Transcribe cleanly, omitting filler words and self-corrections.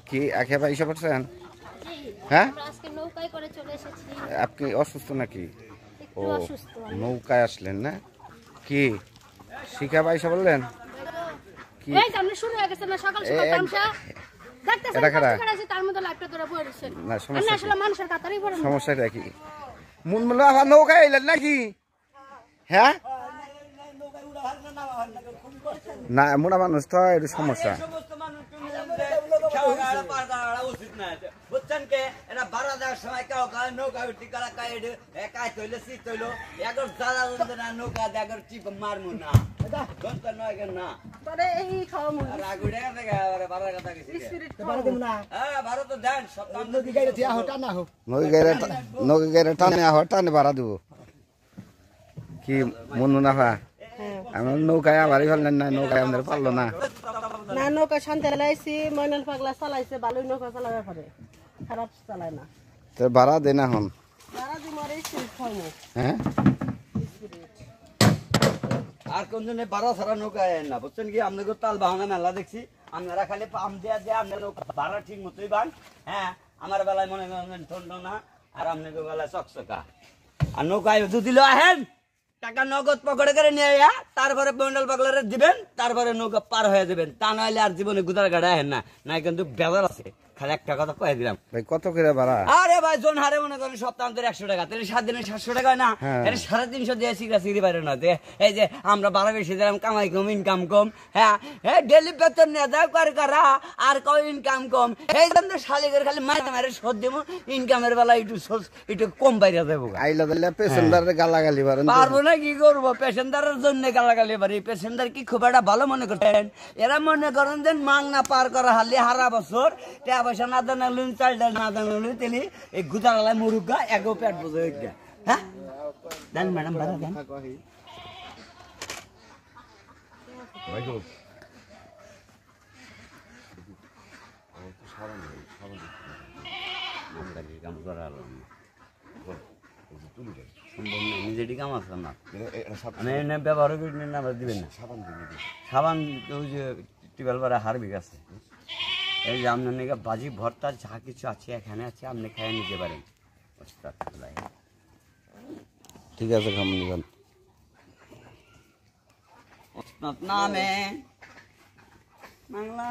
কি আখে পয়সা পড়ছেন? হ্যাঁ, আপনি অসুস্থ নাকি? ও, নৌকায় আসলেন না? কি শিখা পয়সা বললেন? কি সমস্যাটা কি? মুনমুলা আবার নৌকায় এলেন নাকি? হ্যাঁ না, মোটা মানুষ তো একটু সমস্যা। বুঝছেন কে এটা বাড়া দেওয়ার সময় কেউ নৌকা উঠি কারা কাজ হইলে শীত হইলো এখন দাদা নৌকা দেখার চিপ মারমু না টানে ভাড়া দেবো কি মনু না ভা আমার নৌকায় আবারই ফেললেন না, নৌকায় আমাদের পারলো না। না নৌকা শান্তি লাইছি, ময়নাল পাগলা চালাইছে, ভালোই নৌকা চালাবে পারে, খারাপ চালায় না। তো ভাড়া দে না হন, ভাড়া দি মরে স্পিরিট খাওয়াবো। হ্যাঁ আর কোন জন্য ভাড়া ছাড়া নৌকায় না, বুঝছেন কি? আপনাকে তাল বাহানা মেলা দেখছি, আপনারা খালি পাম দেওয়া দিয়ে আপনার ভাড়া ঠিক মতোই বান। হ্যাঁ, আমার বেলায় মনে করেন ঠন্ড না, আর আপনাকে বেলায় চকচকা। আর নৌকায় যদি আহেন টাকা নগদ পকেটে করে নিয়ে তারপরে বন্ডল পাগলারে দিবেন, তারপরে নৌকা পার হয়ে যাবেন। তা নাহলে আর জীবনে গুদার গাড়ি আহেন না, নাই কিন্তু বেজার আছে। খালি একটা কথা কয়ে দিলাম ভাই, কত করে ভাড়া? আরে ভাই জন হারে মনে করেন সপ্তাহ 100 টাকা, তাহলে 7 দিনে 700 টাকা না, এটা 350 দিয়ে সিগড়ি বাইরে না। এই যে আমরা ভাড়া বেশি দিলাম, কামাই কম, ইনকাম কম। হ্যাঁ হ্যাঁ, ডেলি বেতন নিয়ে যায় করে কারা, আর কেউ ইনকাম কম। এই জন্য শালিকের খালি মাথা মারে শোধ দিব, ইনকামের বেলা একটু কম বাইরে যাবো। আইলা দিলে পেশেন্টারের গালাগালি পারবো না, কি করবো? পেশেন্টারের জন্য গালাগালি পারি। পেশেন্টার কি খুব একটা ভালো মনে করতেন? এরা মনে করেন যে মাংনা পার করা হারলে হারা বছর পয়সা না দেন, চাল ডাল না দেন, তেলি এই গুদারালায় মুরুগা এগো পেট বোঝে। হ্যাঁ দেন ম্যাডাম, ভাড়া দেন। নিজেরই কাম আছে না, ব্যবহার করবেন না, দিবেন না সাবান। ওই যে টিউবওয়েল ভাড়া হারবিক আছে, এই যে আপনার নাকি বাজি ভর্তা যা কিছু আছে এখানে আছে, আপনি খেয়ে নিতে পারেন। ঠিক আছে, খাম নিবেন নামে বাংলা